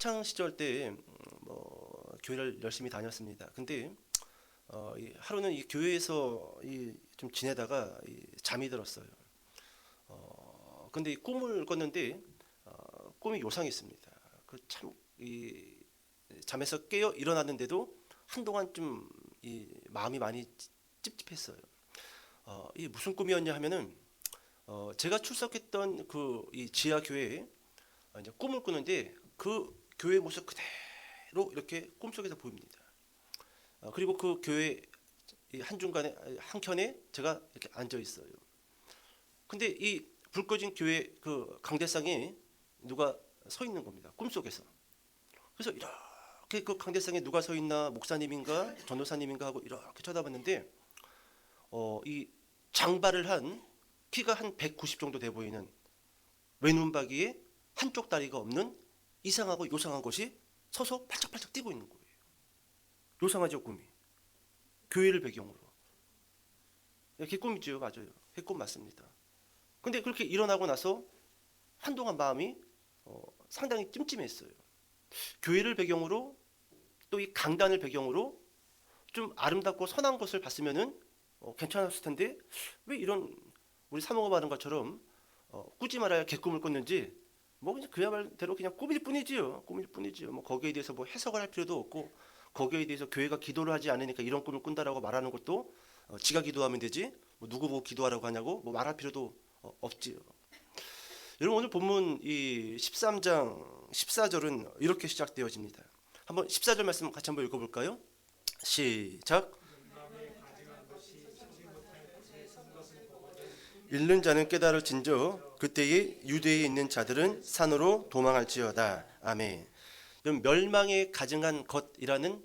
학창 시절 때 교회를 열심히 다녔습니다. 근데 하루는 이 교회에서 좀 지내다가 잠이 들었어요. 근데 이 꿈을 꿨는데 꿈이 요상했습니다. 이 잠에서 깨어 일어났는데도 한동안 좀 마음이 많이 찝찝했어요. 이 무슨 꿈이었냐 하면은 제가 출석했던 이 지하 교회에 이제 꿈을 꾸는데 그 교회 모습 그대로 이렇게 꿈속에서 보입니다. 그리고 그 교회 이 한중간에 한켠에 제가 이렇게 앉아 있어요. 근데 이 불 꺼진 교회 그 강대상에 누가 서 있는 겁니다. 꿈속에서. 그래서 이렇게 그 강대상에 누가 서 있나, 목사님인가 전도사님인가 하고 이렇게 쳐다봤는데 이 장발을 한 키가 한 190 정도 돼 보이는 외눈박이에 한쪽 다리가 없는 이상하고 요상한 것이 서서 팔짝팔짝 뛰고 있는 거예요. 요상하죠, 꿈이. 교회를 배경으로. 개꿈이죠, 맞아요. 개꿈 맞습니다. 근데 그렇게 일어나고 나서 한동안 마음이 상당히 찜찜했어요. 교회를 배경으로 또 이 강단을 배경으로 좀 아름답고 선한 것을 봤으면은 괜찮았을 텐데 왜 이런 우리 사모가 말한 것처럼 꾸지 말아야 개꿈을 꿨는지 그냥 그야말로 그냥 꿈일 뿐이지요. 꿈일 뿐이지요. 거기에 대해서 해석을 할 필요도 없고 거기에 대해서 교회가 기도를 하지 않으니까 이런 꿈을 꾼다라고 말하는 것도 지가 기도하면 되지 누구 보고 기도하라고 하냐고 말할 필요도 없지요. 여러분 오늘 본문 이 13장 14절은 이렇게 시작되어집니다. 한번 14절 말씀 같이 한번 읽어볼까요? 시작. 읽는 자는 깨달을진저 그때에 유대에 있는 자들은 산으로 도망할지어다. 아멘. 멸망에 가증한 것이라는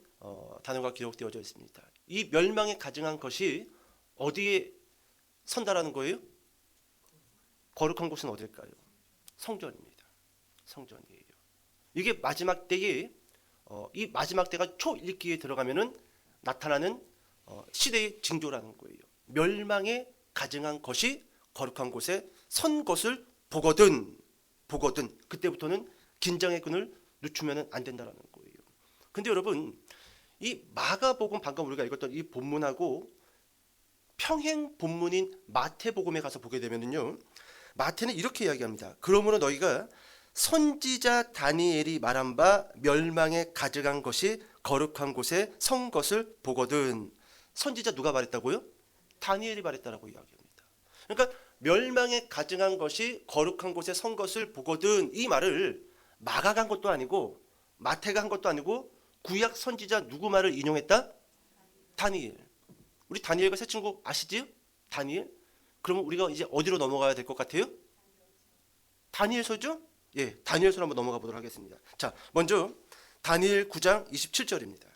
단어가 기록되어져 있습니다. 이 멸망에 가증한 것이 어디에 선다라는 거예요? 거룩한 곳은 어딜까요? 성전입니다. 성전이에요. 이게 마지막 때에 이 마지막 때가 초일기에 들어가면은 나타나는 시대의 징조라는 거예요. 멸망에 가증한 것이 거룩한 곳에 선 것을 보거든 그때부터는 긴장의 끈을 늦추면 안 된다라는 거예요. 근데 여러분 이 마가복음 방금 우리가 읽었던 이 본문하고 평행 본문인 마태복음에 가서 보게 되면요, 마태는 이렇게 이야기합니다. 그러므로 너희가 선지자 다니엘이 말한 바 멸망에 가증한 것이 거룩한 곳에 선 것을 보거든. 선지자 누가 말했다고요? 다니엘이 말했다라고 이야기합니다. 그러니까 멸망에 가증한 것이 거룩한 곳에 선 것을 보거든, 이 말을 마가가 한 것도 아니고 마태가 한 것도 아니고 구약 선지자 누구 말을 인용했다? 다니엘. 우리 다니엘과 새 친구 아시지요? 다니엘. 그러면 우리가 이제 어디로 넘어가야 될 것 같아요? 다니엘서죠? 예, 다니엘서로 한번 넘어가 보도록 하겠습니다. 자, 먼저 다니엘 9장 27절입니다.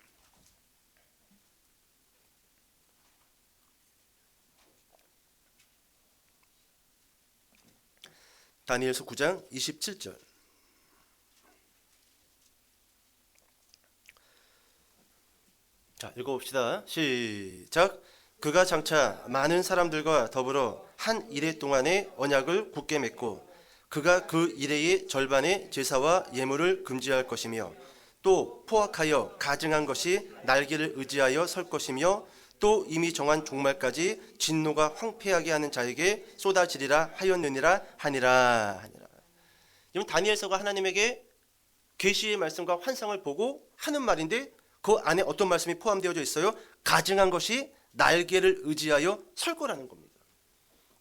다니엘서 9장 27절. 자, 읽어봅시다. 시작. 그가 장차 많은 사람들과 더불어 한 이레 동안의 언약을 굳게 맺고 그가 그 이레의 절반의 제사와 예물을 금지할 것이며 또 포악하여 가증한 것이 날개를 의지하여 설 것이며 또 이미 정한 종말까지 진노가 황폐하게 하는 자에게 쏟아지리라 하였느니라 하니라. 이건 다니엘서가 하나님에게 계시의 말씀과 환상을 보고 하는 말인데 그 안에 어떤 말씀이 포함되어져 있어요? 가증한 것이 날개를 의지하여 설 거라는 겁니다.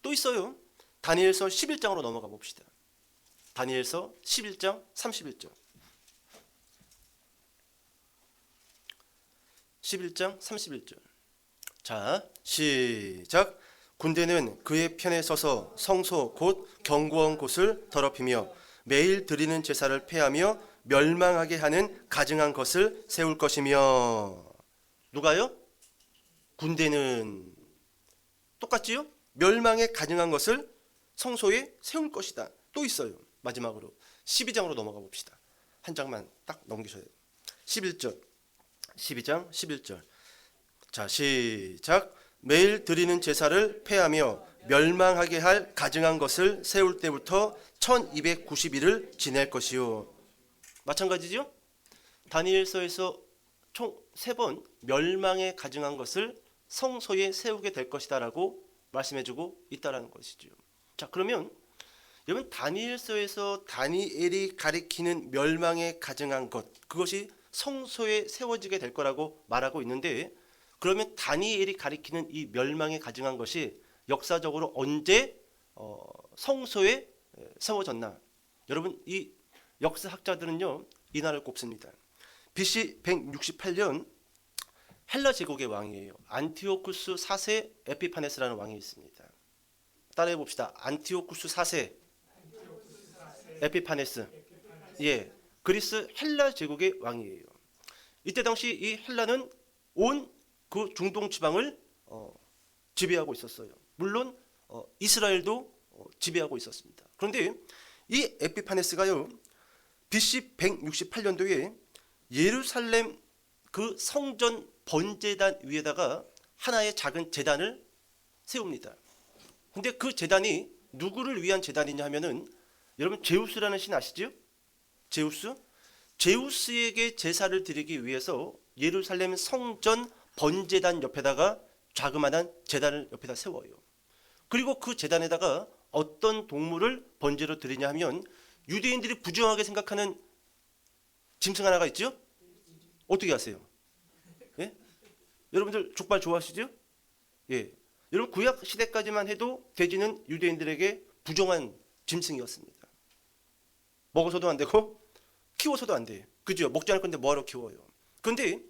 또 있어요. 다니엘서 11장으로 넘어가 봅시다. 다니엘서 11장 31절. 11장 31절. 자, 시작. 군대는 그의 편에 서서 성소 곧 경고한 곳을 더럽히며 매일 드리는 제사를 폐하며 멸망하게 하는 가증한 것을 세울 것이며. 누가요? 군대는 똑같지요? 멸망에 가증한 것을 성소에 세울 것이다. 또 있어요. 마지막으로 12장으로 넘어가 봅시다. 한 장만 딱 넘기셔야 돼요. 11절. 12장 11절. 자, 시작. 매일 드리는 제사를 폐하며 멸망하게 할 가증한 것을 세울 때부터 1290일을 지낼 것이요. 마찬가지죠. 다니엘서에서 총 3번 멸망에 가증한 것을 성소에 세우게 될 것이다라고 말씀해주고 있다라는 것이죠. 자, 그러면 여러분 다니엘서에서 다니엘이 가리키는 멸망에 가증한 것, 그것이 성소에 세워지게 될 거라고 말하고 있는데, 그러면 다니엘이 가리키는 이 멸망에 가증한 것이 역사적으로 언제 성소에 세워졌나? 여러분 이 역사학자들은요 이 날을 꼽습니다. BC 168년 헬라 제국의 왕이에요. 안티오쿠스 4세 에피파네스라는 왕이 있습니다. 따라해 봅시다. 안티오쿠스 4세 에피파네스. 예, 그리스 헬라 제국의 왕이에요. 이때 당시 이 헬라는 온 그 중동 지방을 지배하고 있었어요. 물론 이스라엘도 지배하고 있었습니다. 그런데 이 에피파네스가요 BC 168년도에 예루살렘 그 성전 번제단 위에다가 하나의 작은 제단을 세웁니다. 근데 그 제단이 누구를 위한 제단이냐 하면은, 여러분 제우스라는 신 아시죠? 제우스? 제우스에게 제사를 드리기 위해서 예루살렘 성전 번제단 옆에다가 자그마한 제단을 옆에다 세워요. 그리고 그 제단에다가 어떤 동물을 번제로 드리냐 하면, 유대인들이 부정하게 생각하는 짐승 하나가 있죠? 어떻게 아세요? 예? 여러분들 족발 좋아하시죠? 예. 여러분 구약 시대까지만 해도 돼지는 유대인들에게 부정한 짐승이었습니다. 먹어서도 안 되고 키워서도 안 돼. 그죠? 먹지 않을 건데 뭐하러 키워요? 그런데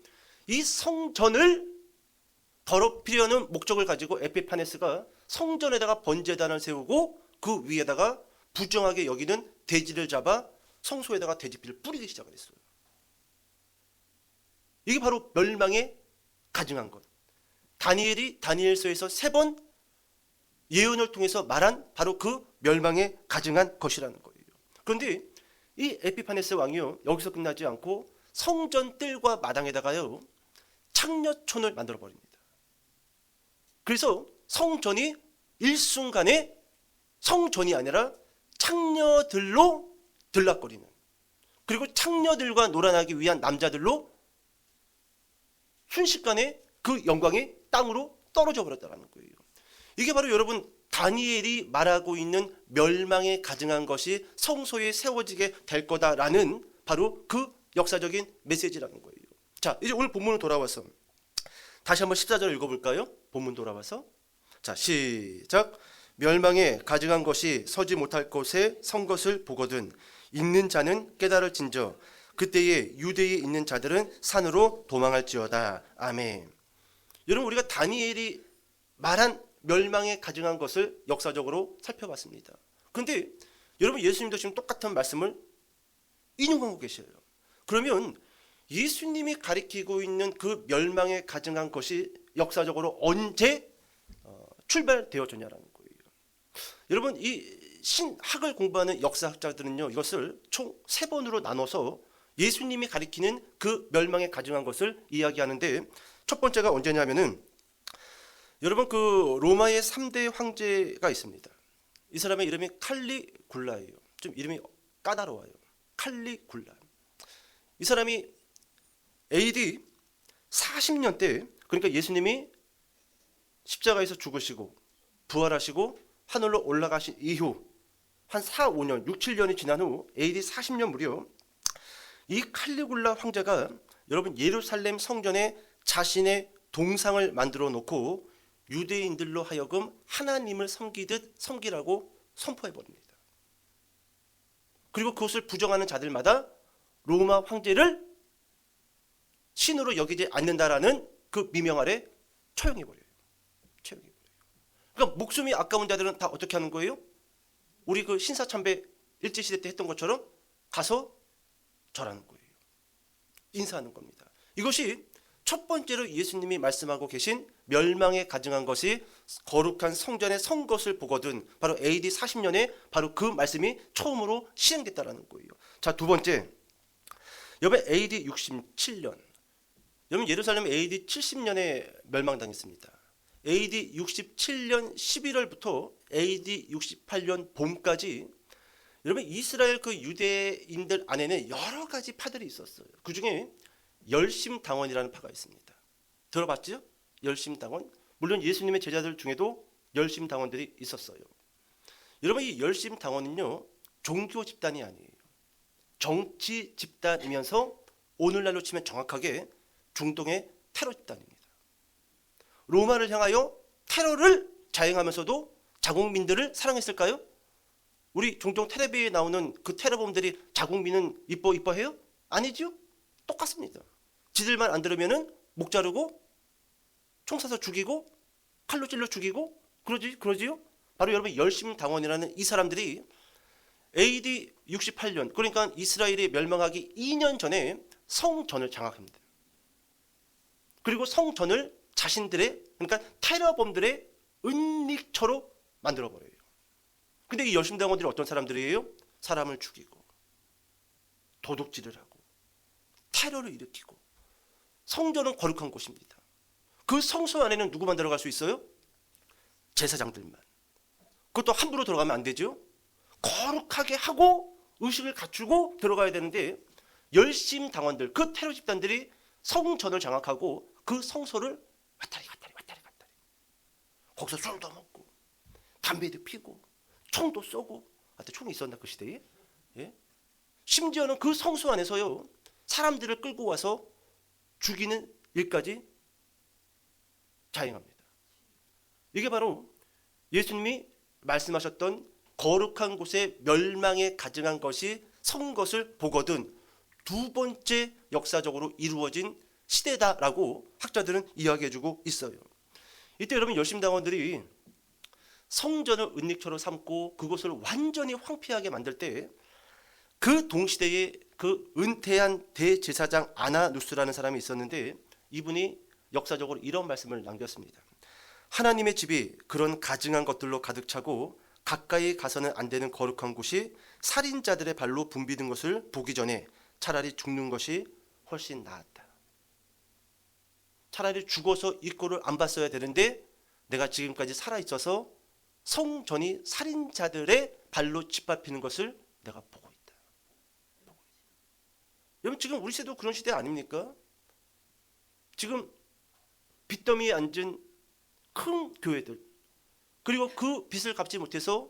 이 성전을 더럽히려는 목적을 가지고 에피파네스가 성전에다가 번제단을 세우고 그 위에다가 부정하게 여기는 돼지를 잡아 성소에다가 돼지피를 뿌리기 시작을 했어요. 이게 바로 멸망에 가증한 것. 다니엘이 다니엘서에서 3번 예언을 통해서 말한 바로 그 멸망에 가증한 것이라는 거예요. 그런데 이 에피파네스 왕이요 여기서 끝나지 않고 성전 뜰과 마당에다가요 창녀촌을 만들어 버립니다. 그래서 성전이 일순간에 성전이 아니라 창녀들로 들락거리는, 그리고 창녀들과 놀아나기 위한 남자들로 순식간에 그 영광이 땅으로 떨어져 버렸다는 거예요. 이게 바로 여러분 다니엘이 말하고 있는 멸망에 가증한 것이 성소에 세워지게 될 거다라는 바로 그 역사적인 메시지라는 거예요. 자, 이제 오늘 본문으로 돌아와서 다시 한번 14절 읽어볼까요? 본문 돌아와서. 자, 시작. 멸망에 가증한 것이 서지 못할 곳에 선 것을 보거든 있는 자는 깨달을진저 그때에 유대에 있는 자들은 산으로 도망할지어다. 아멘. 여러분 우리가 다니엘이 말한 멸망에 가증한 것을 역사적으로 살펴봤습니다. 그런데 여러분 예수님도 지금 똑같은 말씀을 인용하고 계셔요. 그러면 예수님이 가리키고 있는 그 멸망에 가증한 것이 역사적으로 언제 출발되어졌냐라는 거예요. 여러분 이 신학을 공부하는 역사학자들은요 이것을 총 3번으로 나눠서 예수님이 가리키는 그 멸망에 가증한 것을 이야기하는데, 첫 번째가 언제냐면은 여러분 그 로마의 3대 황제가 있습니다. 이 사람의 이름이 칼리굴라예요. 좀 이름이 까다로워요. 칼리굴라. 이 사람이 AD 40년 때, 그러니까 예수님이 십자가에서 죽으시고 부활하시고 하늘로 올라가신 이후 한 4, 5년, 6, 7년이 지난 후 AD 40년 무렵 이 칼리굴라 황제가 여러분 예루살렘 성전에 자신의 동상을 만들어 놓고 유대인들로 하여금 하나님을 섬기듯 섬기라고 선포해 버립니다. 그리고 그것을 부정하는 자들마다 로마 황제를 신으로 여기지 않는다라는 그 미명 아래 처형해 버려요. 그러니까 목숨이 아까운 자들은 다 어떻게 하는 거예요? 우리 그 신사참배 일제시대 때 했던 것처럼 가서 절하는 거예요. 인사하는 겁니다. 이것이 첫 번째로 예수님이 말씀하고 계신 멸망에 가증한 것이 거룩한 성전에 선 것을 보거든, 바로 AD 40년에 바로 그 말씀이 처음으로 시행됐다라는 거예요. 자, 두 번째, 여러분 AD 67년, 여러분 예루살렘 AD 70년에 멸망당했습니다. AD 67년 11월부터 AD 68년 봄까지 여러분 이스라엘 그 유대인들 안에는 여러 가지 파들이 있었어요. 그 중에 열심당원이라는 파가 있습니다. 들어봤죠? 열심당원. 물론 예수님의 제자들 중에도 열심당원들이 있었어요. 여러분 이 열심당원은요 종교 집단이 아니에요. 정치 집단이면서 오늘날로 치면 정확하게 중동의 테러 집단입니다. 로마를 향하여 테러를 자행하면서도 자국민들을 사랑했을까요? 우리 종종 텔레비에 나오는 그 테러범들이 자국민은 이뻐해요? 아니죠? 똑같습니다. 지들만 안 들으면은 목 자르고 총 쏴서 죽이고 칼로 찔러 죽이고 그러지요? 바로 여러분 열심당원이라는 이 사람들이 AD 68년 그러니까 이스라엘이 멸망하기 2년 전에 성전을 장악합니다. 그리고 성전을 자신들의 그러니까 테러범들의 은닉처로 만들어버려요. 근데 이 열심당원들이 어떤 사람들이에요? 사람을 죽이고 도둑질을 하고 테러를 일으키고 성전은 거룩한 곳입니다. 그 성소 안에는 누구만 들어갈 수 있어요? 제사장들만. 그것도 함부로 들어가면 안 되죠. 거룩하게 하고 의식을 갖추고 들어가야 되는데 열심당원들 그 테러 집단들이 성전을 장악하고 그 성소를 왔다리 거기서 술도 먹고 담배도 피고 총도 쏘고 하여튼 총이 있었나 그 시대에? 예? 심지어는 그 성소 안에서요 사람들을 끌고 와서 죽이는 일까지 자행합니다. 이게 바로 예수님이 말씀하셨던 거룩한 곳에 멸망에 가증한 것이 성 것을 보거든 두 번째 역사적으로 이루어진 시대다라고 학자들은 이야기해주고 있어요. 이때 여러분 열심당원들이 성전을 은닉처로 삼고 그것을 완전히 황폐하게 만들 때 그 동시대에 그 은퇴한 대제사장 아나누스라는 사람이 있었는데 이분이 역사적으로 이런 말씀을 남겼습니다. 하나님의 집이 그런 가증한 것들로 가득 차고 가까이 가서는 안 되는 거룩한 곳이 살인자들의 발로 붐비는 것을 보기 전에 차라리 죽는 것이 훨씬 나았다. 차라리 죽어서 이 꼴을 안 봤어야 되는데 내가 지금까지 살아있어서 성전이 살인자들의 발로 짓밟히는 것을 내가 보고 있다. 여러분 지금 우리 시대도 그런 시대 아닙니까? 지금 빚더미에 앉은 큰 교회들 그리고 그 빚을 갚지 못해서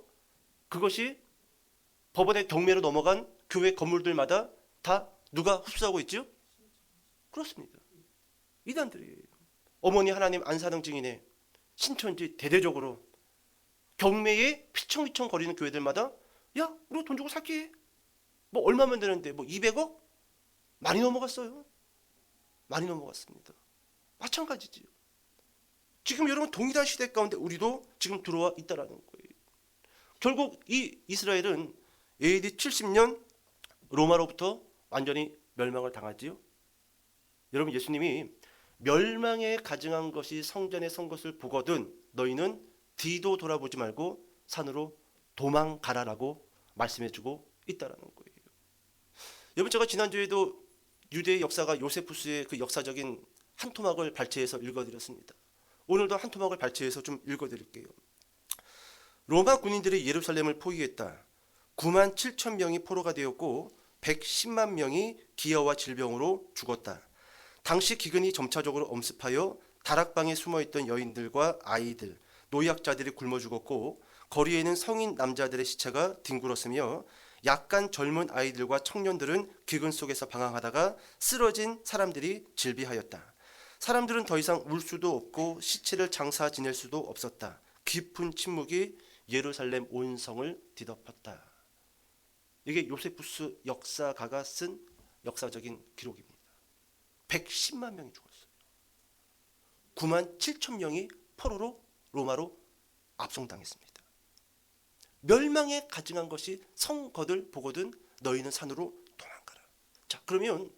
그것이 법원의 경매로 넘어간 교회 건물들마다 다 누가 흡수하고 있죠? 그렇습니다. 이단들이에요. 어머니 하나님 안사능 증인의 신천지 대대적으로 경매에 휘청휘청 거리는 교회들마다 야 우리 돈 주고 살게 뭐 얼마면 되는데 뭐 200억? 많이 넘어갔어요. 많이 넘어갔습니다. 마찬가지지요. 지금 여러분 동일한 시대 가운데 우리도 지금 들어와 있다라는 거예요. 결국 이 이스라엘은 AD 70년 로마로부터 완전히 멸망을 당하지요. 여러분 예수님이 멸망에 가증한 것이 성전에 선 것을 보거든 너희는 뒤도 돌아보지 말고 산으로 도망가라라고 말씀해주고 있다라는 거예요. 여러분 제가 지난주에도 유대의 역사가 요세푸스의 그 역사적인 한 토막을 발췌해서 읽어드렸습니다. 오늘도 한 토막을 발췌해서 좀 읽어드릴게요. 로마 군인들이 예루살렘을 포위했다. 9만 7천 명이 포로가 되었고 110만 명이 기아와 질병으로 죽었다. 당시 기근이 점차적으로 엄습하여 다락방에 숨어있던 여인들과 아이들, 노약자들이 굶어 죽었고 거리에는 성인 남자들의 시체가 뒹굴었으며 약간 젊은 아이들과 청년들은 기근 속에서 방황하다가 쓰러진 사람들이 질비하였다. 사람들은 더 이상 울 수도 없고 시체를 장사 지낼 수도 없었다. 깊은 침묵이 예루살렘 온 성을 뒤덮었다. 이게 요세푸스 역사가가 쓴 역사적인 기록입니다. 110만 명이 죽었어요. 9만 7천 명이 포로로 로마로 압송당했습니다. 멸망에 가증한 것이 성거들 보거든 너희는 산으로 도망가라. 자, 그러면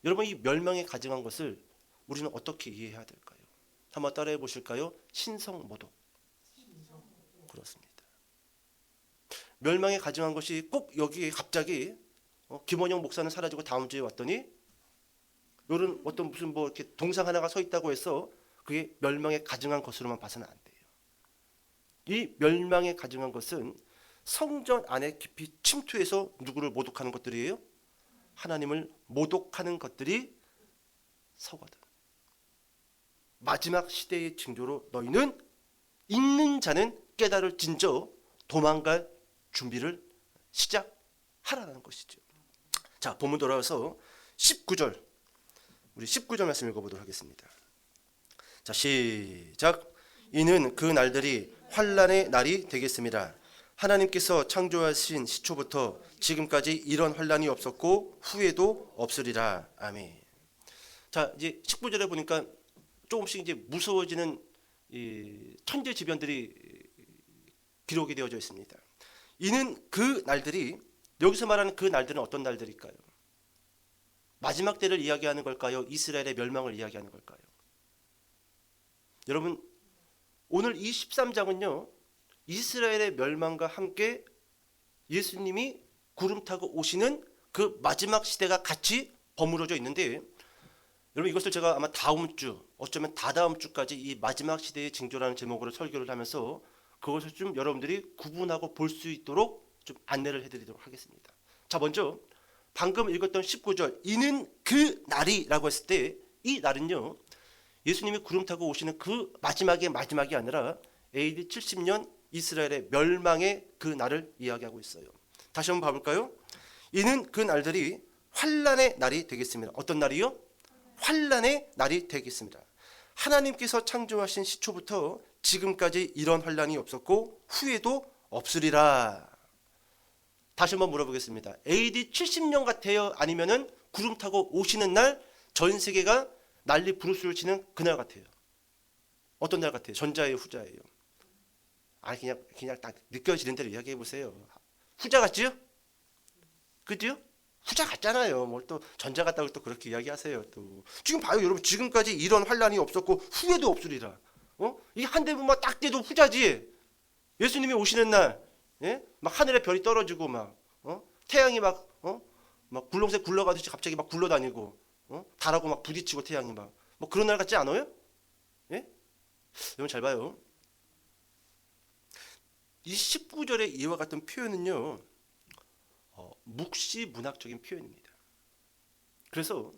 여러분 이 멸망에 가증한 것을 우리는 어떻게 이해해야 될까요? 한번 따라해 보실까요? 신성모독. 그렇습니다. 멸망에 가증한 것이 꼭 여기에 갑자기 김원영 목사는 사라지고 다음 주에 왔더니 이런 어떤 무슨 뭐 이렇게 동상 하나가 서 있다고 해서 그게 멸망에 가증한 것으로만 봐서는 안 돼요. 이 멸망에 가증한 것은 성전 안에 깊이 침투해서 누구를 모독하는 것들이에요? 하나님을 모독하는 것들이 서거든. 마지막 시대의 징조로 너희는 있는 자는 깨달을진저 도망갈 준비를 시작하라는 것이죠. 자, 본문 돌아와서 19절, 우리 19절 말씀 읽어보도록 하겠습니다. 자, 시작. 이는 그 날들이 환난의 날이 되겠습니다. 하나님께서 창조하신 시초부터 지금까지 이런 환난이 없었고 후에도 없으리라. 아멘. 자, 이제 19절에 보니까 조금씩 이제 무서워지는 이 천재지변들이 기록이 되어져 있습니다. 이는 그 날들이, 여기서 말하는 그 날들은 어떤 날들일까요? 마지막 때를 이야기하는 걸까요? 이스라엘의 멸망을 이야기하는 걸까요? 여러분, 오늘 이 13장은요 이스라엘의 멸망과 함께 예수님이 구름 타고 오시는 그 마지막 시대가 같이 버무려져 있는데, 여러분 이것을 제가 아마 다음 주, 어쩌면 다다음 주까지 이 마지막 시대의 징조라는 제목으로 설교를 하면서 그것을 좀 여러분들이 구분하고 볼 수 있도록 좀 안내를 해드리도록 하겠습니다. 자, 먼저 방금 읽었던 19절, 이는 그 날이라고 했을 때 이 날은요 예수님이 구름 타고 오시는 그 마지막이 아니라 AD 70년 이스라엘의 멸망의 그 날을 이야기하고 있어요. 다시 한번 봐볼까요? 이는 그 날들이 환난의 날이 되겠습니다. 어떤 날이요? 환난의 날이 되겠습니다. 하나님께서 창조하신 시초부터 지금까지 이런 환난이 없었고 후에도 없으리라. 다시 한번 물어보겠습니다. AD 70년 같아요? 아니면은 구름 타고 오시는 날 전 세계가 난리 부르스를 치는 그날 같아요? 어떤 날 같아요? 전자예요, 후자예요? 아니 그냥 딱 느껴지는 대로 이야기해 보세요. 후자 같지요? 그죠? 후자 같잖아요. 뭘 또 전자 같다고 또 그렇게 이야기하세요. 또 지금 봐요, 여러분. 지금까지 이런 환란이 없었고 후에도 없으리라. 이게 한 대만 딱 떼도 후자지. 예수님이 오시는 날, 예? 막 하늘에 별이 떨어지고 막, 태양이 막 굴렁쇠 굴러가듯이 갑자기 막 굴러다니고, 달하고 막 부딪히고 태양이 막, 뭐 그런 날 같지 않아요? 예? 여러분 잘 봐요. 이 19절의 이와 같은 표현은요 묵시 문학적인 표현입니다. 그래서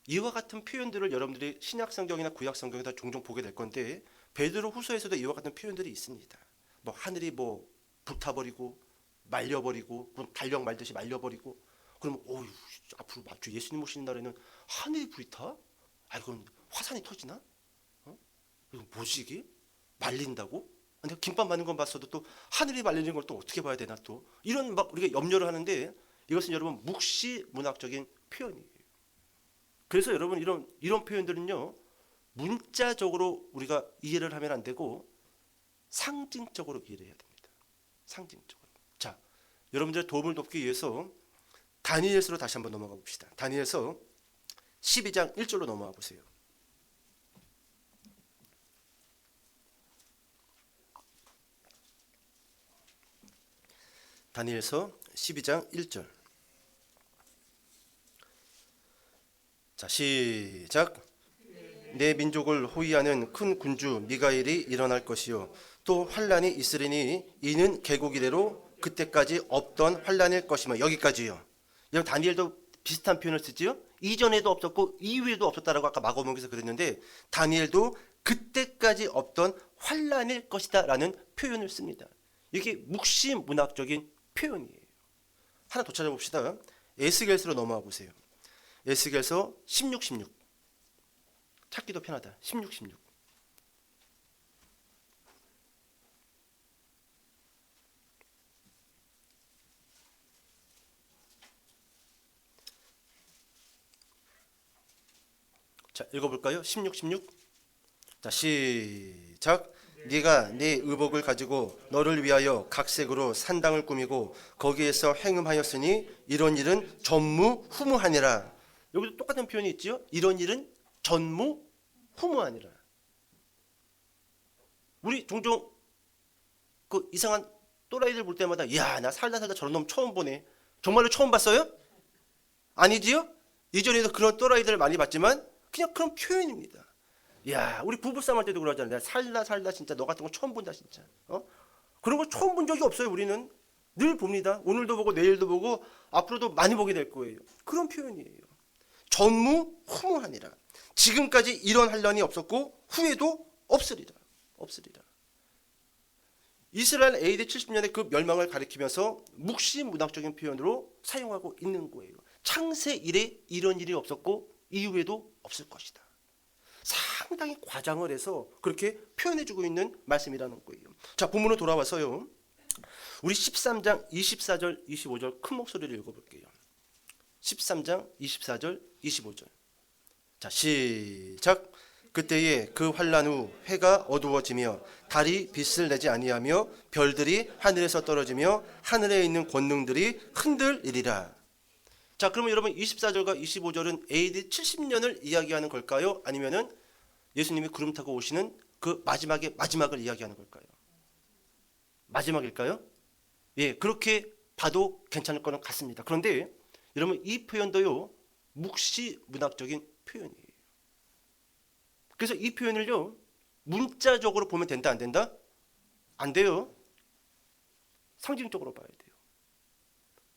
이와 같은 표현들을 여러분들이 신약성경이나 구약성경에다 종종 보게 될 건데, 베드로 후서에서도 이와 같은 표현들이 있습니다. 뭐 하늘이 뭐 불타버리고 말려버리고, 그럼 달력 말듯이 말려버리고, 그러면 앞으로 예수님 오시는 날에는 하늘이 불이 타? 아, 이건 화산이 터지나? 이건 뭐지 이게? 말린다고? 내가 김밥 만든 건 봤어도 또 하늘이 말리는 걸 또 어떻게 봐야 되나, 또 이런 막 우리가 염려를 하는데, 이것은 여러분 묵시 문학적인 표현이에요. 그래서 여러분 이런 표현들은요 문자적으로 우리가 이해를 하면 안 되고 상징적으로 이해를 해야 됩니다. 상징적으로. 자, 여러분들의 도움을 돕기 위해서 다니엘서로 다시 한번 넘어가 봅시다. 다니엘서 12장 1절로 넘어가 보세요. 다니엘서 12장 1절. 자, 시작. 내 민족을 호위하는 큰 군주 미가엘이 일어날 것이요 또 환란이 있으리니 이는 계곡 이래로 그때까지 없던 환란일 것이며. 여기까지요. 여러분 다니엘도 비슷한 표현을 쓰지요. 이전에도 없었고 이후에도 없었다라고 아까 마가복음에서 그랬는데, 다니엘도 그때까지 없던 환란일 것이다 라는 표현을 씁니다. 이게 묵시 문학적인 표현이에요. 하나 더 찾아봅시다. 에스겔서로 넘어와 보세요. 에스겔서 16 찾기도 편하다. 16 자, 읽어볼까요? 16 자, 시작. 네가 네 의복을 가지고 너를 위하여 각색으로 산당을 꾸미고 거기에서 행음하였으니 이런 일은 전무후무하니라. 여기도 똑같은 표현이 있지요. 이런 일은 전무후무하니라. 우리 종종 그 이상한 또라이들 볼 때마다 야, 나 살다 저런 놈 처음 보네. 정말로 처음 봤어요? 아니지요? 이전에도 그런 또라이들을 많이 봤지만 그냥 그런 표현입니다. 야, 우리 부부싸움 할 때도 그러잖아요. 살다 진짜 너 같은 거 처음 본다 진짜. 그런 거 처음 본 적이 없어요. 우리는 늘 봅니다. 오늘도 보고 내일도 보고 앞으로도 많이 보게 될 거예요. 그런 표현이에요. 전무후무하니라. 지금까지 이런 환란이 없었고 후에도 없으리라. 없으리라. 이스라엘 AD 70년의 그 멸망을 가리키면서 묵시문학적인 표현으로 사용하고 있는 거예요. 창세 이래 이런 일이 없었고 이후에도 없을 것이다. 상당히 과장을 해서 그렇게 표현해주고 있는 말씀이라는 거예요. 자, 본문으로 돌아와서요. 우리 13장 24절 25절 큰 목소리를 읽어볼게요. 13장 24절 25절. 자, 시작. 그때에 그 환란 후 해가 어두워지며 달이 빛을 내지 아니하며 별들이 하늘에서 떨어지며 하늘에 있는 권능들이 흔들리리라. 자, 그러면 여러분 24절과 25절은 AD 70년을 이야기하는 걸까요? 아니면은 예수님이 구름 타고 오시는 그 마지막을 이야기하는 걸까요? 마지막일까요? 예, 그렇게 봐도 괜찮을 거는 같습니다. 그런데 여러분 이 표현도요, 묵시 문학적인 표현이에요. 그래서 이 표현을요, 문자적으로 보면 된다, 안 된다? 안 돼요. 상징적으로 봐야 돼요.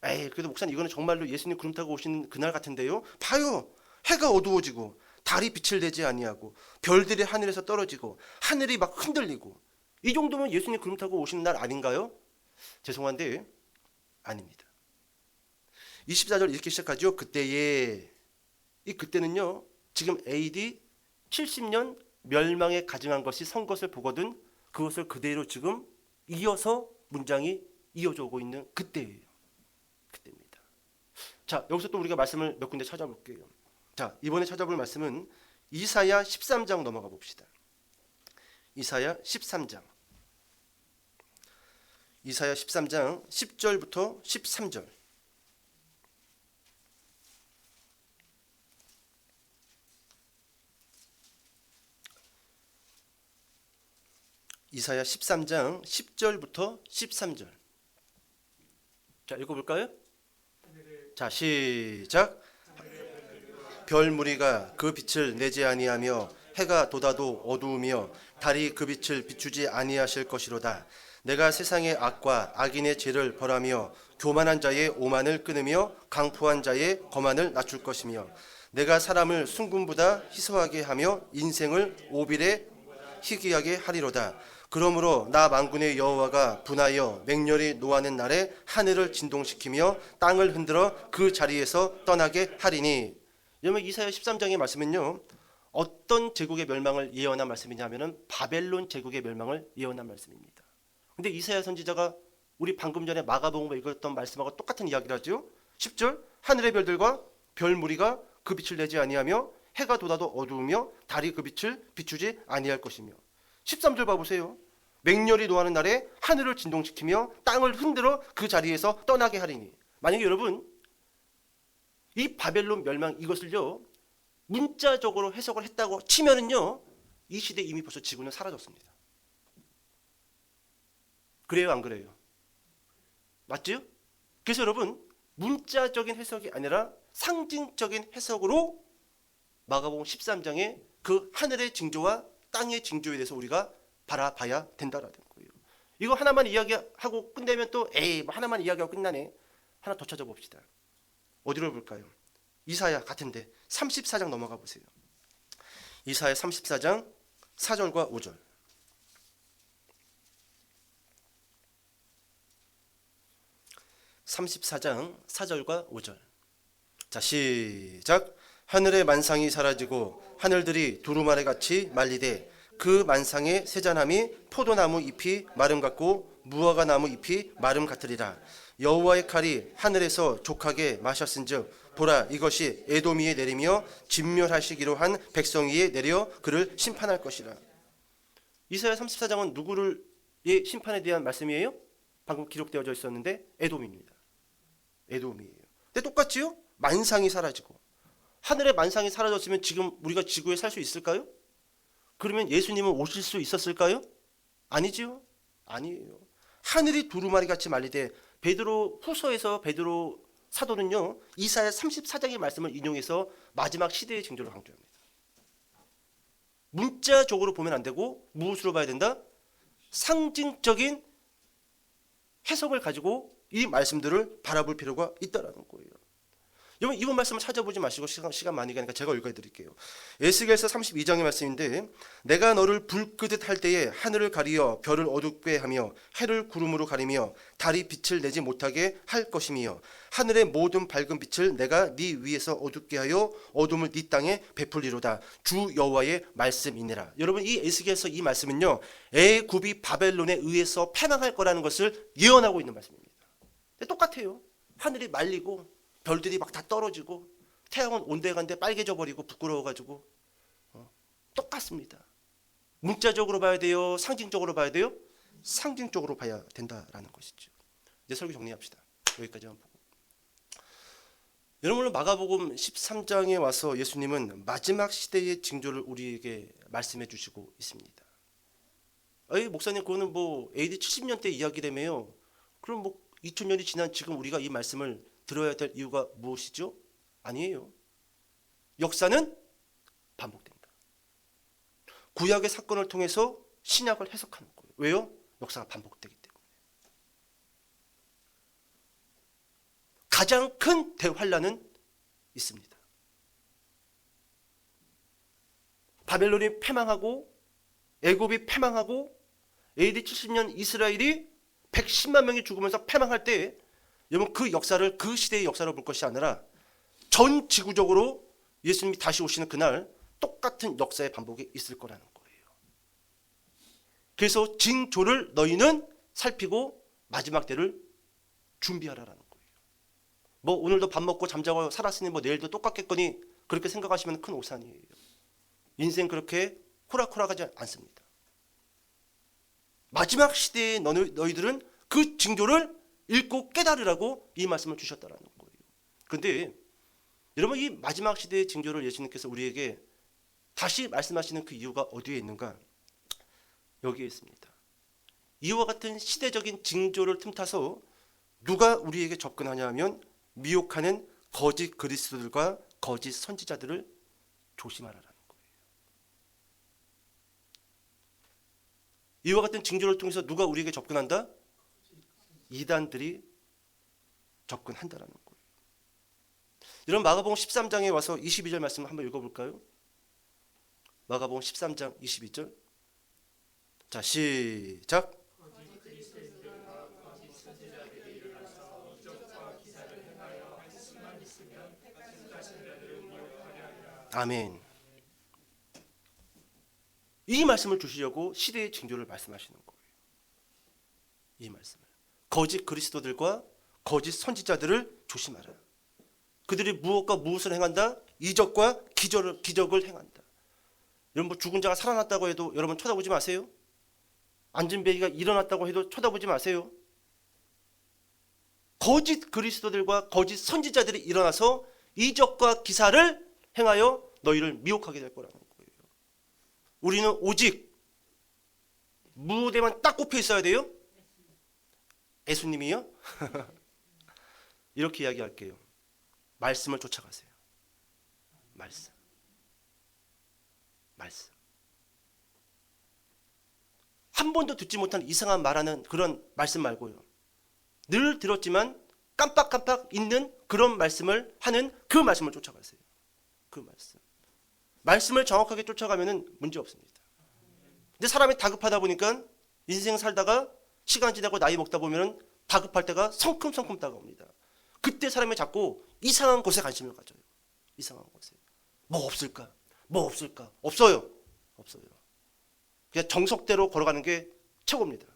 에이, 그래도 목사님 이거는 정말로 예수님 구름 타고 오시는 그날 같은데요. 봐요. 해가 어두워지고 달이 빛을 내지 아니하고 별들이 하늘에서 떨어지고 하늘이 막 흔들리고 이 정도면 예수님 구름 타고 오시는 날 아닌가요? 죄송한데 아닙니다. 24절 이렇게 시작하죠. 그때에, 이 그때는요, 지금 AD 70년 멸망에 가증한 것이 선 것을 보거든 그것을 그대로 지금 이어서 문장이 이어져 오고 있는 그때예요. 그때입니다. 자, 여기서 또 우리가 말씀을 몇 군데 찾아볼게요. 자, 이번에 찾아볼 말씀은 이사야 13장 넘어가 봅시다. 이사야 13장. 이사야 13장 10절부터 13절. 이사야 13장 10절부터 13절. 자, 읽어볼까요? 자, 시작. 별 무리가 그 빛을 내지 아니하며 해가 돋아도 어두우며 달이 그 빛을 비추지 아니하실 것이로다. 내가 세상의 악과 악인의 죄를 벌하며 교만한 자의 오만을 끊으며 강포한 자의 거만을 낮출 것이며 내가 사람을 순금보다 희소하게 하며 인생을 오빌에 희귀하게 하리로다. 그러므로 나 만군의 여호와가 분하여 맹렬히 노하는 날에 하늘을 진동시키며 땅을 흔들어 그 자리에서 떠나게 하리니. 여러분 이사야 13장의 말씀은요, 어떤 제국의 멸망을 예언한 말씀이냐면은 바벨론 제국의 멸망을 예언한 말씀입니다. 근데 이사야 선지자가 우리 방금 전에 마가복음에 읽었던 말씀하고 똑같은 이야기를 하죠. 10절 하늘의 별들과 별 무리가 그 빛을 내지 아니하며 해가 돋아도 어두우며 달이 그 빛을 비추지 아니할 것이며 13절 봐보세요. 맹렬히 노하는 날에 하늘을 진동시키며 땅을 흔들어 그 자리에서 떠나게 하리니. 만약에 여러분 이 바벨론 멸망 이것을요 문자적으로 해석을 했다고 치면은요 이 시대 이미 벌써 지구는 사라졌습니다. 그래요, 안 그래요? 맞죠? 그래서 여러분 문자적인 해석이 아니라 상징적인 해석으로 마가복음 13장의 그 하늘의 징조와 땅의 징조에 대해서 우리가 바라봐야 된다라는 거예요. 이거 하나만 이야기하고 끝내면 또 에이 뭐 하나만 이야기하고 끝나네. 하나 더 찾아봅시다. 어디로 볼까요? 이사야 같은데 34장 넘어가 보세요. 이사야 34장 4절과 5절. (34장 4절과 5절) 자, 시작. 하늘의 만상이 사라지고 하늘들이 두루마리 같이 말리되 그 만상의 세잔함이 포도나무 잎이 마름 같고 무화과 나무 잎이 마름 같으리라. 여호와의 칼이 하늘에서 족하게 마셨은즉 보라, 이것이 에돔 위에 내리며 진멸하시기로 한 백성 위에 내려 그를 심판할 것이라. 이사야 34장은 누구를 의 심판에 대한 말씀이에요? 방금 기록되어져 있었는데 에돔입니다. 에돔이에요. 근데 똑같지요? 만상이 사라지고 하늘의 만상이 사라졌으면 지금 우리가 지구에 살 수 있을까요? 그러면 예수님은 오실 수 있었을까요? 아니지요? 아니에요. 하늘이 두루마리 같이 말리되 베드로 후서에서 베드로 사도는요 이사야 34장의 말씀을 인용해서 마지막 시대의 징조를 강조합니다. 문자적으로 보면 안 되고 무엇으로 봐야 된다? 상징적인 해석을 가지고 이 말씀들을 바라볼 필요가 있다라는 거예요. 여러분 이번 말씀을 찾아보지 마시고 시간 많이 가니까 제가 읽어드릴게요. 에스겔서 32장의 말씀인데 내가 너를 불 끄듯 할 때에 하늘을 가리어 별을 어둡게 하며 해를 구름으로 가리며 달이 빛을 내지 못하게 할 것이며 하늘의 모든 밝은 빛을 내가 네 위에서 어둡게 하여 어둠을 네 땅에 베풀리로다. 주 여호와의 말씀이니라. 여러분 이 에스겔서 이 말씀은요 애굽이 바벨론에 의해서 패망할 거라는 것을 예언하고 있는 말씀입니다. 똑같아요. 하늘이 말리고 별들이 막 다 떨어지고 태양은 온데간데 빨개져 버리고 부끄러워가지고 똑같습니다. 문자적으로 봐야 돼요? 상징적으로 봐야 돼요? 상징적으로 봐야 된다라는 것이죠. 이제 설교 정리합시다. 여기까지만 보고. 여러분 마가복음 13장에 와서 예수님은 마지막 시대의 징조를 우리에게 말씀해 주시고 있습니다. 목사님 그거는 뭐 AD 70년대 이야기라며요. 그럼 뭐 2000년이 지난 지금 우리가 이 말씀을 들어야 될 이유가 무엇이죠? 아니에요. 역사는 반복됩니다. 구약의 사건을 통해서 신약을 해석하는 거예요. 왜요? 역사가 반복되기 때문에. 가장 큰 대환란은 있습니다. 바벨론이 패망하고 애굽이 패망하고 AD 70년 이스라엘이 110만 명이 죽으면서 패망할 때 여러분 그 역사를 그 시대의 역사로 볼 것이 아니라 전 지구적으로 예수님이 다시 오시는 그날 똑같은 역사의 반복이 있을 거라는 거예요. 그래서 징조를 너희는 살피고 마지막 때를 준비하라라는 거예요. 뭐 오늘도 밥 먹고 잠자고 살았으니 뭐 내일도 똑같겠거니 그렇게 생각하시면 큰 오산이에요. 인생 그렇게 호락호락하지 않습니다. 마지막 시대에 너희들은 그 징조를 읽고 깨달으라고 이 말씀을 주셨다라는 거예요. 그런데 여러분 이 마지막 시대의 징조를 예수님께서 우리에게 다시 말씀하시는 그 이유가 어디에 있는가? 여기에 있습니다. 이와 같은 시대적인 징조를 틈타서 누가 우리에게 접근하냐 하면 미혹하는 거짓 그리스도들과 거짓 선지자들을 조심하라는 거예요. 이와 같은 징조를 통해서 누가 우리에게 접근한다? 이단들이 접근한다라는 거예요. 여러분 마가복음 13장에 와서 22절 말씀 한번 읽어볼까요? 마가복음 13장 22절. 자 시작. 아멘. 이 말씀을 주시려고 시대의 징조를 말씀하시는 거예요. 이 말씀을. 거짓 그리스도들과 거짓 선지자들을 조심하라. 그들이 무엇과 무엇을 행한다? 이적과 기적을 행한다. 여러분 뭐 죽은 자가 살아났다고 해도 여러분 쳐다보지 마세요. 안진뱅이가 일어났다고 해도 쳐다보지 마세요. 거짓 그리스도들과 거짓 선지자들이 일어나서 이적과 기사를 행하여 너희를 미혹하게 될 거라는 거예요. 우리는 오직 무대만 딱 꼽혀 있어야 돼요. 예수님이요? 이렇게 이야기할게요. 말씀을 쫓아가세요. 말씀. 한 번도 듣지 못한 이상한 말하는 그런 말씀 말고요. 늘 들었지만 깜빡깜빡 있는 그런 말씀을 하는 그 말씀을 쫓아가세요. 그 말씀을 정확하게 쫓아가면 문제 없습니다. 근데 사람이 다급하다 보니까 인생 살다가 시간 지나고 나이 먹다 보면 다급할 때가 성큼성큼 다가옵니다. 그때 사람이 자꾸 이상한 곳에 관심을 가져요. 이상한 곳에. 뭐 없을까? 없어요. 그냥 정석대로 걸어가는 게 최고입니다.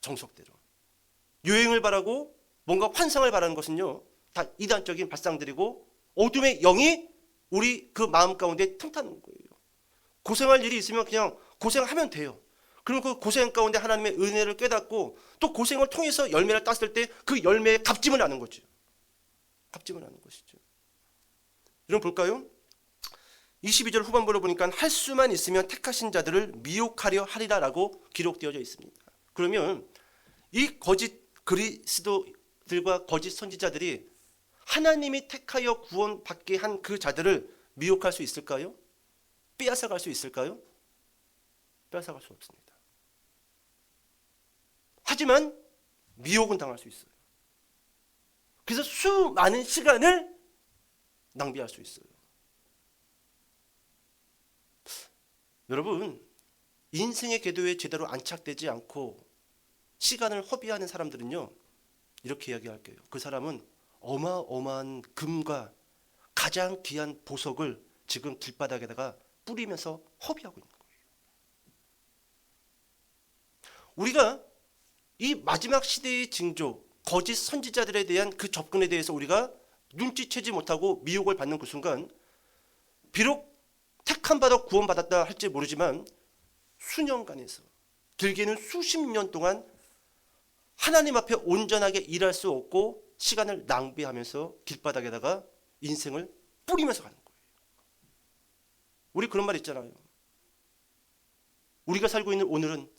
정석대로. 유행을 바라고 뭔가 환상을 바라는 것은요, 다 이단적인 발상들이고 어둠의 영이 우리 그 마음 가운데 틈타는 거예요. 고생할 일이 있으면 그냥 고생하면 돼요. 그럼 그 고생 가운데 하나님의 은혜를 깨닫고 또 고생을 통해서 열매를 땄을 때 그 열매에 값짐을 하는 거죠. 값짐을 하는 것이죠. 여러분 볼까요? 22절 후반부를 보니까 할 수만 있으면 택하신 자들을 미혹하려 하리라라고 기록되어져 있습니다. 그러면 이 거짓 그리스도들과 거짓 선지자들이 하나님이 택하여 구원받게 한 그 자들을 미혹할 수 있을까요? 빼앗아갈 수 있을까요? 빼앗아갈 수 없습니다. 하지만 미혹은 당할 수 있어요. 그래서 수많은 시간을 낭비할 수 있어요. 여러분, 인생의 궤도에 제대로 안착되지 않고 시간을 허비하는 사람들은요, 이렇게 이야기할게요. 그 사람은 어마어마한 금과 가장 귀한 보석을 지금 길바닥에다가 뿌리면서 허비하고 있는 거예요. 우리가 이 마지막 시대의 징조, 거짓 선지자들에 대한 그 접근에 대해서 우리가 눈치채지 못하고 미혹을 받는 그 순간, 비록 택함 받아 구원받았다 할지 모르지만 수년간에서, 길게는 수십 년 동안 하나님 앞에 온전하게 일할 수 없고 시간을 낭비하면서 길바닥에다가 인생을 뿌리면서 가는 거예요. 우리 그런 말 있잖아요. 우리가 살고 있는 오늘은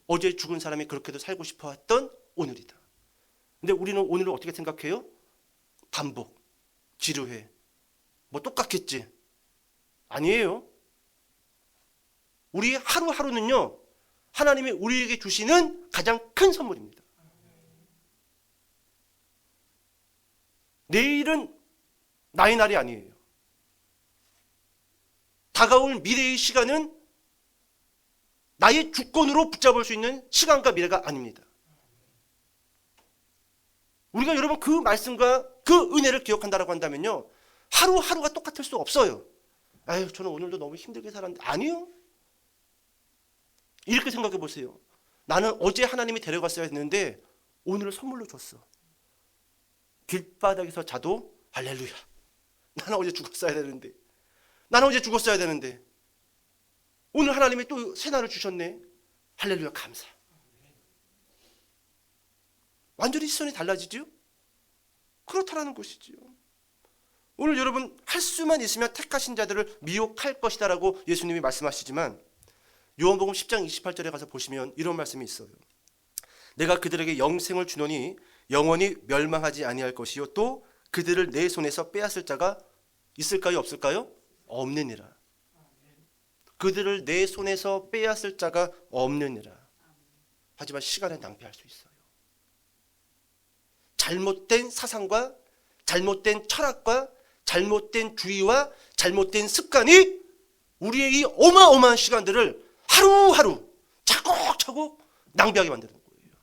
어제 죽은 사람이 그렇게도 살고 싶어 했던 오늘이다. 근데 우리는 오늘을 어떻게 생각해요? 반복, 지루해, 뭐 똑같겠지. 아니에요. 우리 하루하루는요, 하나님이 우리에게 주시는 가장 큰 선물입니다. 내일은 나의 날이 아니에요. 다가올 미래의 시간은 나의 주권으로 붙잡을 수 있는 시간과 미래가 아닙니다. 우리가 여러분 그 말씀과 그 은혜를 기억한다라고 한다면요, 하루하루가 똑같을 수 없어요. 아유, 저는 오늘도 너무 힘들게 살았는데. 아니요. 이렇게 생각해 보세요. 나는 어제 하나님이 데려갔어야 했는데 오늘을 선물로 줬어. 길바닥에서 자도 할렐루야. 나는 어제 죽었어야 되는데. 나는 어제 죽었어야 되는데. 오늘 하나님이 또 새날을 주셨네. 할렐루야, 감사. 완전히 시선이 달라지죠? 그렇다라는 것이지요. 오늘 여러분, 할 수만 있으면 택하신 자들을 미혹할 것이다라고 예수님이 말씀하시지만, 요한복음 10장 28절에 가서 보시면 이런 말씀이 있어요. 내가 그들에게 영생을 주노니 영원히 멸망하지 아니할 것이요, 또 그들을 내 손에서 빼앗을 자가 있을까요, 없을까요? 없느니라. 그들을 내 손에서 빼앗을 자가 없느니라. 하지만 시간을 낭비할 수 있어요. 잘못된 사상과 잘못된 철학과 잘못된 주의와 잘못된 습관이 우리의 이 어마어마한 시간들을 하루하루 차곡차곡 낭비하게 만드는 거예요.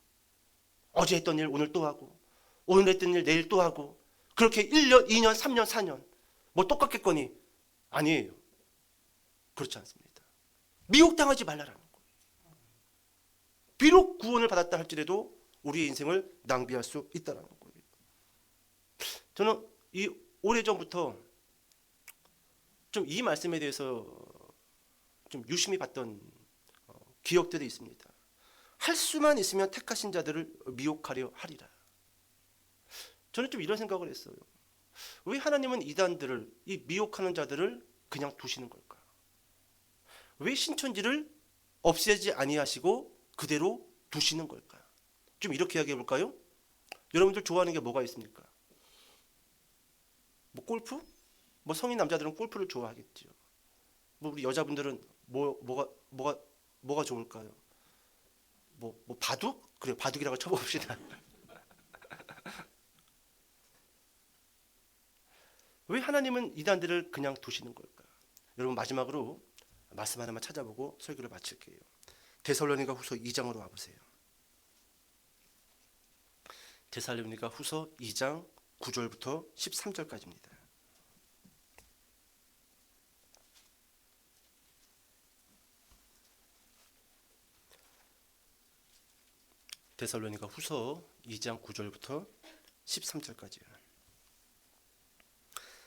어제 했던 일 오늘 또 하고, 오늘 했던 일 내일 또 하고, 그렇게 1년, 2년, 3년, 4년 뭐 똑같겠거니. 아니에요. 그렇지 않습니다. 미혹당하지 말라라는 거예요. 비록 구원을 받았다 할지라도 우리의 인생을 낭비할 수 있다는 거예요. 저는 이 오래전부터 좀 이 말씀에 대해서 좀 유심히 봤던 기억들이 있습니다. 할 수만 있으면 택하신 자들을 미혹하려 하리라. 저는 좀 이런 생각을 했어요. 왜 하나님은 이단들을, 이 미혹하는 자들을 그냥 두시는 걸까? 왜 신천지를 없애지 아니하시고 그대로 두시는 걸까? 좀 이렇게 이야기해 볼까요? 여러분들 좋아하는 게 뭐가 있습니까? 뭐 골프? 뭐 성인 남자들은 골프를 좋아하겠죠. 뭐 우리 여자분들은 뭐가 좋을까요? 뭐 바둑? 그래, 바둑이라고 쳐봅시다. 왜 하나님은 이단들을 그냥 두시는 걸까? 여러분, 마지막으로 말씀 하나만 찾아보고 설교를 마칠게요. 데살로니가 후서 2장으로 와보세요. 데살로니가 후서 2장 9절부터 13절까지입니다. 데살로니가 후서 2장 9절부터 13절까지요.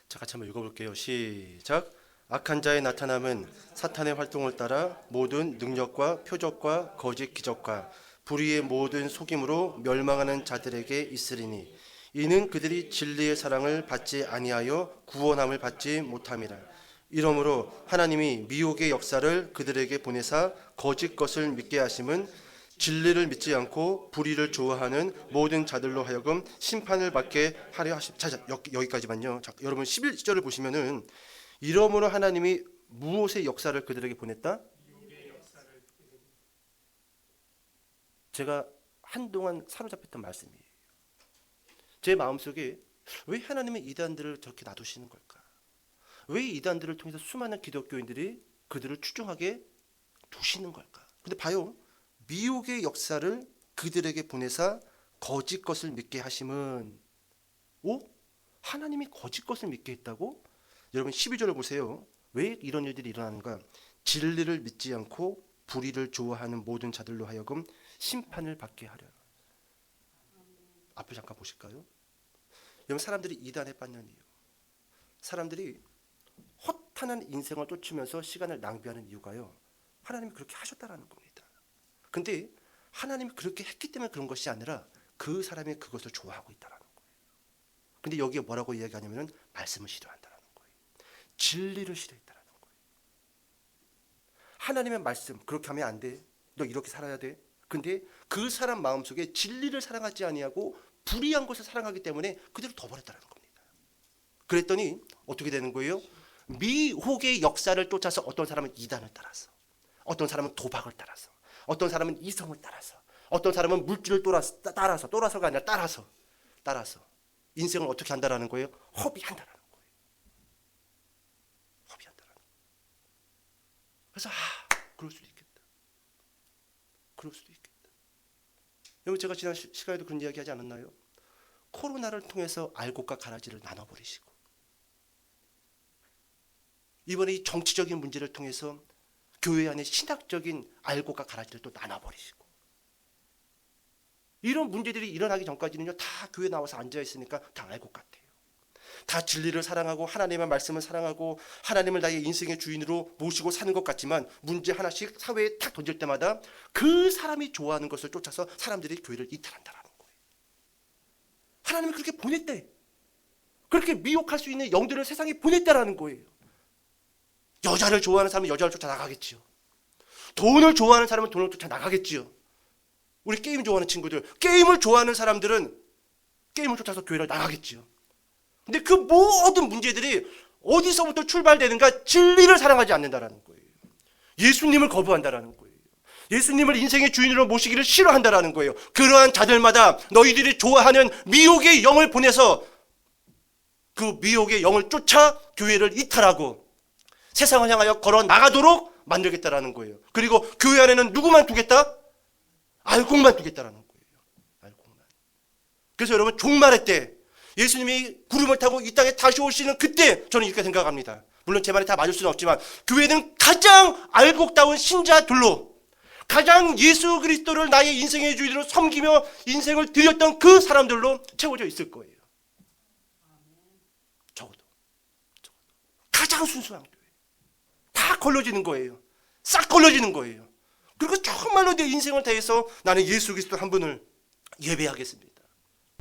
자, 같이 한번 읽어볼게요. 시작. 악한 자의 나타남은 사탄의 활동을 따라 모든 능력과 표적과 거짓 기적과 불의의 모든 속임으로 멸망하는 자들에게 있으리니 이는 그들이 진리의 사랑을 받지 아니하여 구원함을 받지 못함이라. 이러므로 하나님이 미혹의 역사를 그들에게 보내사 거짓 것을 믿게 하심은 진리를 믿지 않고 불의를 좋아하는 모든 자들로 하여금 심판을 받게 하려 하심. 자, 여기까지만요. 자, 여러분 11절을 보시면은 이러므로 하나님이 무엇의 역사를 그들에게 보냈다? 제가 한동안 사로잡혔던 말씀이에요. 제 마음속에 왜 하나님은 이단들을 저렇게 놔두시는 걸까? 왜 이단들을 통해서 수많은 기독교인들이 그들을 추종하게 두시는 걸까? 근데 봐요. 미혹의 역사를 그들에게 보내사 거짓 것을 믿게 하심은, 하나님이 거짓 것을 믿게 했다고? 여러분 12절을 보세요. 왜 이런 일들이 일어나는가? 진리를 믿지 않고 불의를 좋아하는 모든 자들로 하여금 심판을 받게 하려. 앞을 잠깐 보실까요? 여러분 사람들이 이단에 빠는 이유, 사람들이 허탄한 인생을 쫓으면서 시간을 낭비하는 이유가요, 하나님이 그렇게 하셨다라는 겁니다. 근데 하나님이 그렇게 했기 때문에 그런 것이 아니라 그 사람이 그것을 좋아하고 있다라는 거예요. 근데 여기에 뭐라고 이야기하냐면 말씀을 싫어한다라는 거예요. 진리를 싫어했다라는 거예요. 하나님의 말씀 그렇게 하면 안 돼. 너 이렇게 살아야 돼. 근데 그 사람 마음속에 진리를 사랑하지 아니하고 불의한 것을 사랑하기 때문에 그대로 둬버렸다는 겁니다. 그랬더니 어떻게 되는 거예요? 미혹의 역사를 쫓아서 어떤 사람은 이단을 따라서, 어떤 사람은 도박을 따라서, 어떤 사람은 이성을 따라서, 어떤 사람은 물질을 따라서가 아니라 따라서 인생을 어떻게 한다라는 거예요? 허비한다라는 거예요. 허비한다라는 거예요. 그래서 그럴 수도 있겠다. 그럴 수도 있겠다. 여러분 제가 지난 시간에도 그런 이야기 하지 않았나요? 코로나를 통해서 알곡과 가라지를 나눠버리시고, 이번에 이 정치적인 문제를 통해서 교회 안에 신학적인 알곡과 가라지를 또 나눠버리시고, 이런 문제들이 일어나기 전까지는요 다 교회 나와서 앉아있으니까 다 알곡 같아요. 다 진리를 사랑하고 하나님의 말씀을 사랑하고 하나님을 나의 인생의 주인으로 모시고 사는 것 같지만 문제 하나씩 사회에 탁 던질 때마다 그 사람이 좋아하는 것을 쫓아서 사람들이 교회를 이탈한다라는 거예요. 하나님이 그렇게 보냈대. 그렇게 미혹할 수 있는 영들을 세상에 보냈다라는 거예요. 여자를 좋아하는 사람은 여자를 쫓아 나가겠지요. 돈을 좋아하는 사람은 돈을 쫓아 나가겠지요. 우리 게임 좋아하는 친구들, 게임을 좋아하는 사람들은 게임을 쫓아서 교회를 나가겠지요. 근데 그 모든 문제들이 어디서부터 출발되는가? 진리를 사랑하지 않는다라는 거예요. 예수님을 거부한다라는 거예요. 예수님을 인생의 주인으로 모시기를 싫어한다라는 거예요. 그러한 자들마다 너희들이 좋아하는 미혹의 영을 보내서 그 미혹의 영을 쫓아 교회를 이탈하고 세상을 향하여 걸어 나가도록 만들겠다라는 거예요. 그리고 교회 안에는 누구만 두겠다? 알곡만 두겠다라는 거예요. 알곡만. 그래서 여러분 종말의 때 예수님이 구름을 타고 이 땅에 다시 오시는 그때 저는 이렇게 생각합니다. 물론 제 말이 다 맞을 수는 없지만 교회는 가장 알곡다운 신자들로, 가장 예수 그리스도를 나의 인생의 주인으로 섬기며 인생을 드렸던 그 사람들로 채워져 있을 거예요. 적어도 가장 순수한 교회. 다 걸러지는 거예요. 싹 걸러지는 거예요. 그리고 정말로 내 인생을 다해서 나는 예수 그리스도 한 분을 예배하겠습니다.